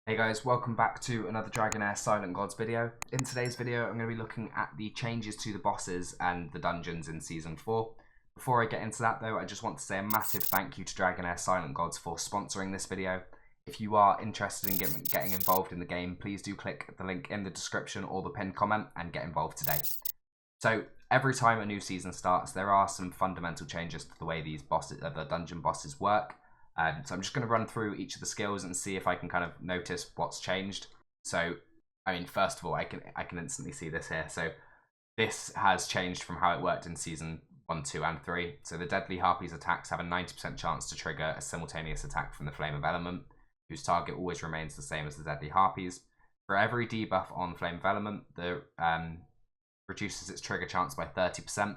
Hey guys, welcome back to another Dragonheir Silent Gods video. In today's video, I'm going to be looking at the changes to the bosses and the dungeons in Season 4. Before I get into that though, I just want to say a massive thank you to Dragonheir Silent Gods for sponsoring this video. If you are interested in getting involved in the game, please do click the link in the description or the pinned comment and get involved today. So, every time a new season starts, there are some fundamental changes to the way these bosses, the dungeon bosses work. So I'm just going to run through each of the skills and see if I can kind of notice what's changed. So, I mean, first of all, I can instantly see this here. So this has changed from how it worked in Season 1, 2, and 3. So the Deadly Harpies attacks have a 90% chance to trigger a simultaneous attack from the Flame of Element, whose target always remains the same as the Deadly Harpies. For every debuff on Flame of Element, the reduces its trigger chance by 30%.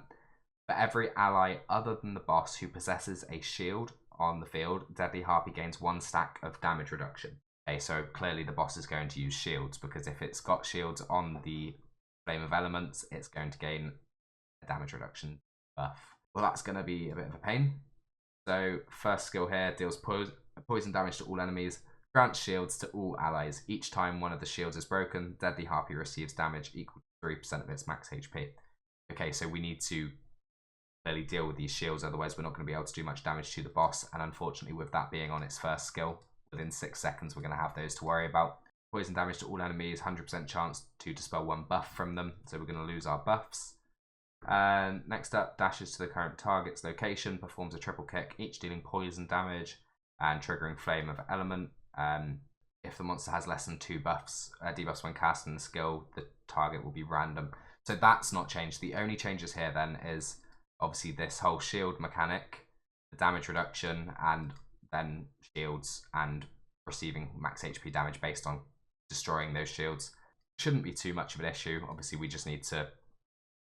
For every ally other than the boss who possesses a shield on the field, Deadly Harpy gains 1 stack of damage reduction. Okay, so clearly the boss is going to use shields, because if it's got shields on the Flame of Elements, it's going to gain a damage reduction buff. Well, that's going to be a bit of a pain. So, first skill here, deals poison damage to all enemies, grants shields to all allies. Each time one of the shields is broken, Deadly Harpy receives damage equal to 3% of its max HP. Okay, so we need to clearly deal with these shields, otherwise we're not going to be able to do much damage to the boss, and unfortunately with that being on its first skill, within 6 seconds we're going to have those to worry about. Poison damage to all enemies, 100% chance to dispel 1 buff from them, so we're going to lose our buffs. Next up, dashes to the current target's location, performs a triple kick, each dealing poison damage and triggering Flame of Element. If the monster has less than 2 debuffs when casting the skill, the target will be random. So that's not changed. The only changes here then is obviously this whole shield mechanic, the damage reduction, and then shields and receiving max HP damage based on destroying those shields. Shouldn't be too much of an issue. Obviously we just need to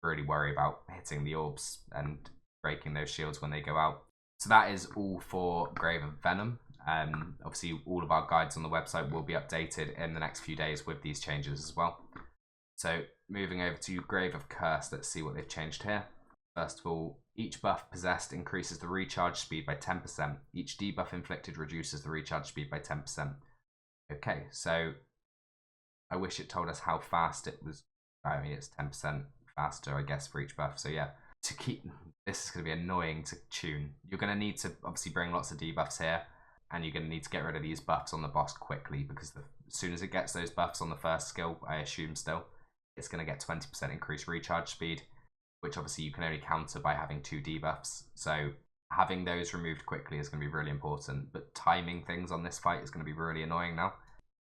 really worry about hitting the orbs and breaking those shields when they go out. So that is all for Grave of Venom. Obviously all of our guides on the website will be updated in the next few days with these changes as well. So moving over to Grave of Curse, let's see what they've changed here. First of all, each buff possessed increases the recharge speed by 10%. Each debuff inflicted reduces the recharge speed by 10%. Okay, so I wish it told us how fast it was. I mean, it's 10% faster, I guess, for each buff. So yeah, to keep this is going to be annoying to tune. You're going to need to obviously bring lots of debuffs here, and you're going to need to get rid of these buffs on the boss quickly, because as soon as it gets those buffs on the first skill, I assume still, it's going to get 20% increased recharge speed, which obviously you can only counter by having 2 debuffs. So having those removed quickly is going to be really important, but timing things on this fight is going to be really annoying now.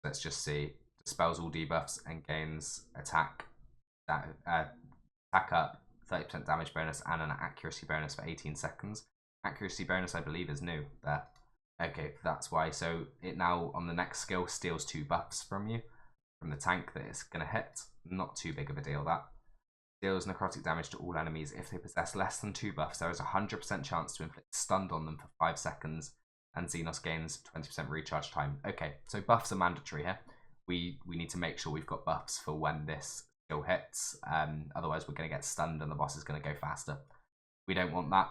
Let's just see. Dispels all debuffs and gains attack up, 30% damage bonus, and an accuracy bonus for 18 seconds. Accuracy bonus, I believe, is new there. Okay, that's why. So it now, on the next skill, steals 2 buffs from you, from the tank that it's going to hit. Not too big of a deal, that. Deals necrotic damage to all enemies. If they possess less than 2 buffs, there is a 100% chance to inflict stunned on them for 5 seconds, and Xenos gains 20% recharge time. Okay, so buffs are mandatory here. We need to make sure we've got buffs for when this skill hits, otherwise we're going to get stunned and the boss is going to go faster. We don't want that.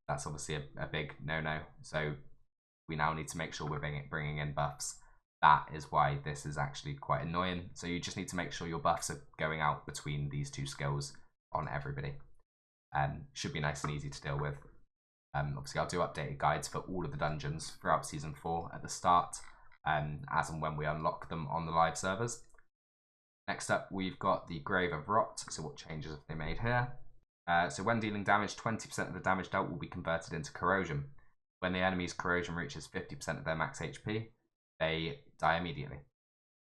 That's obviously a big no-no, so we now need to make sure we're bringing in buffs. That is why this is actually quite annoying. So you just need to make sure your buffs are going out between these 2 skills on everybody. Should be nice and easy to deal with. Obviously, I'll do updated guides for all of the dungeons throughout Season 4 at the start, as and when we unlock them on the live servers. Next up, we've got the Grave of Rot. So what changes have they made here? So when dealing damage, 20% of the damage dealt will be converted into corrosion. When the enemy's corrosion reaches 50% of their max HP, they die immediately.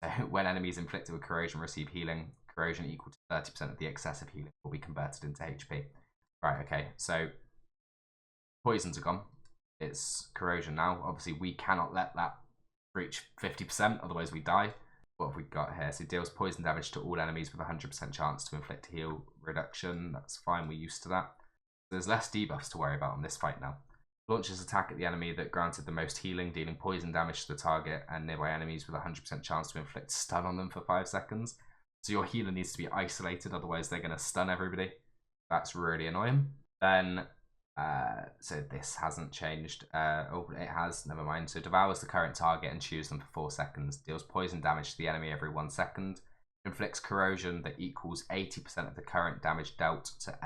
So when enemies inflicted with corrosion receive healing, corrosion equal to 30% of the excessive healing will be converted into HP. Right, okay, so poisons are gone. It's corrosion now. Obviously, we cannot let that reach 50%, otherwise we die. What have we got here? So it deals poison damage to all enemies with a 100% chance to inflict heal reduction. That's fine, we're used to that. There's less debuffs to worry about on this fight now. Launches attack at the enemy that granted the most healing, dealing poison damage to the target and nearby enemies with a 100% chance to inflict stun on them for 5 seconds. So your healer needs to be isolated, otherwise they're going to stun everybody. That's really annoying. Then So this hasn't changed. Oh, it has. Never mind. So devours the current target and chews them for 4 seconds. Deals poison damage to the enemy every 1 second. Inflicts corrosion that equals 80% of the current damage dealt to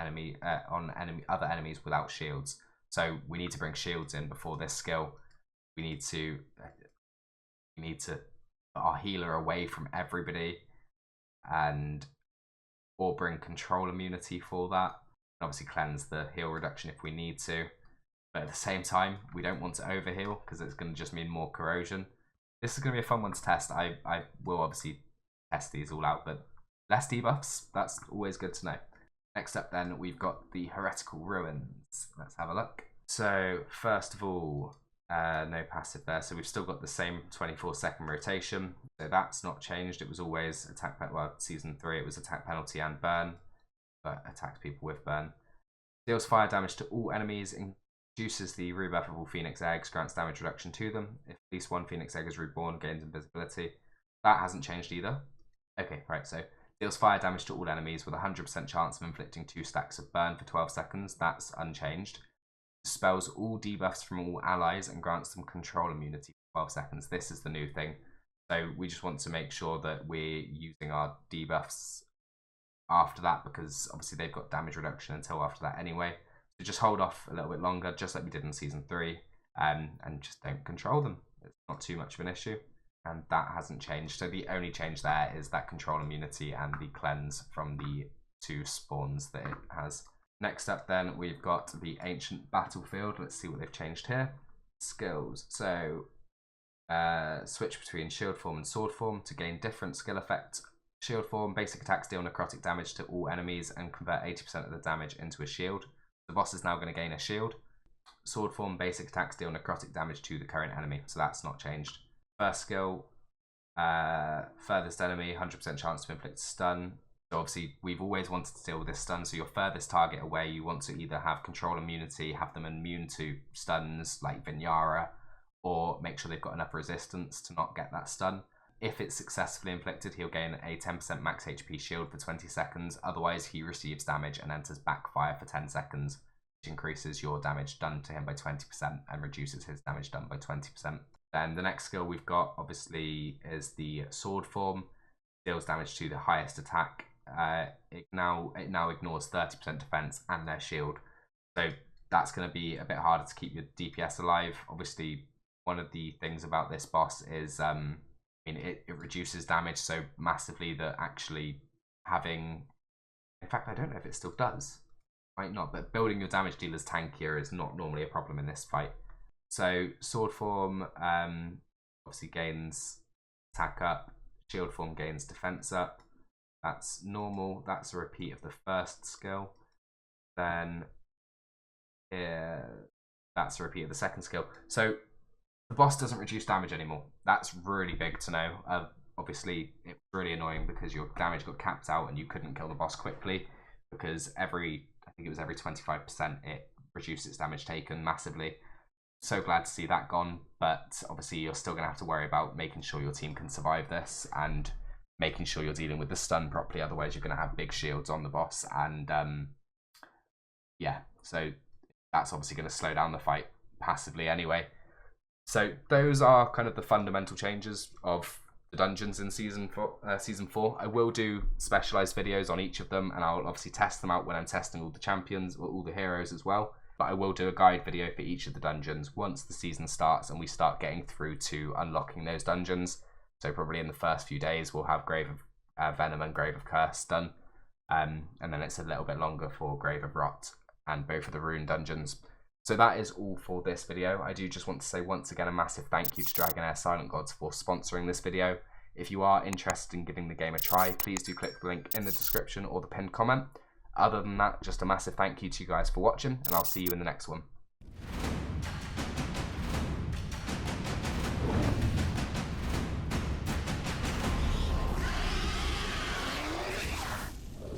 other enemies without shields. So we need to bring shields in before this skill. We need to put our healer away from everybody, or bring control immunity for that. Obviously cleanse the heal reduction if we need to, but at the same time we don't want to overheal because it's going to just mean more corrosion. This is going to be a fun one to test. I will obviously test these all out, but less debuffs, that's always good to know. Next up then, we've got the Heretical Ruins. Let's have a look. So first of all, no passive there, so we've still got the same 24-second rotation, so that's not changed. It was always attack, well, season 3 it was attack penalty and burn, but attacks people with burn. Deals fire damage to all enemies, induces the rebuff of all Phoenix eggs, grants damage reduction to them. If at least one Phoenix egg is reborn, gains invisibility. That hasn't changed either. Okay, right, so deals fire damage to all enemies with a 100% chance of inflicting 2 stacks of burn for 12 seconds. That's unchanged. Dispels all debuffs from all allies and grants them control immunity for 12 seconds. This is the new thing. So we just want to make sure that we're using our debuffs after that, because obviously they've got damage reduction until after that anyway. So just hold off a little bit longer, just like we did in season 3, and just don't control them. It's not too much of an issue, and that hasn't changed. So the only change there is that control immunity and the cleanse from the 2 spawns that it has. Next up then, we've got the Ancient Battlefield. Let's see what they've changed here. Skills. So switch between shield form and sword form to gain different skill effects. Shield form, basic attacks deal necrotic damage to all enemies and convert 80% of the damage into a shield. The boss is now going to gain a shield. Sword form, basic attacks deal necrotic damage to the current enemy, so that's not changed. First skill, furthest enemy, 100% chance to inflict stun. So obviously we've always wanted to deal with this stun, so your furthest target away, you want to either have control immunity, have them immune to stuns like Vinyara, or make sure they've got enough resistance to not get that stun. If it's successfully inflicted, he'll gain a 10% max HP shield for 20 seconds. Otherwise, he receives damage and enters backfire for 10 seconds, which increases your damage done to him by 20% and reduces his damage done by 20%. Then the next skill we've got, obviously, is the sword form. Deals damage to the highest attack. It now ignores 30% defense and their shield. So that's going to be a bit harder to keep your DPS alive. Obviously, one of the things about this boss is it reduces damage so massively that actually having, in fact I don't know if it still does, might not, but building your damage dealers tankier is not normally a problem in this fight. So sword form obviously gains attack up, shield form gains defense up. That's normal. That's a repeat of the first skill. Then that's a repeat of the second skill. So the boss doesn't reduce damage anymore. That's really big to know. Obviously, it was really annoying because your damage got capped out and you couldn't kill the boss quickly, because I think it was every 25% it reduced its damage taken massively. So glad to see that gone, but obviously you're still going to have to worry about making sure your team can survive this and making sure you're dealing with the stun properly. Otherwise, you're going to have big shields on the boss, and yeah, so that's obviously going to slow down the fight passively anyway. So those are kind of the fundamental changes of the dungeons in season 4. I will do specialized videos on each of them, and I'll obviously test them out when I'm testing all the champions or all the heroes as well. But I will do a guide video for each of the dungeons once the season starts and we start getting through to unlocking those dungeons. So probably in the first few days we'll have Grave of Venom and Grave of Curse done, and then it's a little bit longer for Grave of Rot and both of the Rune dungeons. So that is all for this video. I do just want to say once again a massive thank you to Dragonheir Silent Gods for sponsoring this video. If you are interested in giving the game a try, please do click the link in the description or the pinned comment. Other than that, just a massive thank you to you guys for watching, and I'll see you in the next one.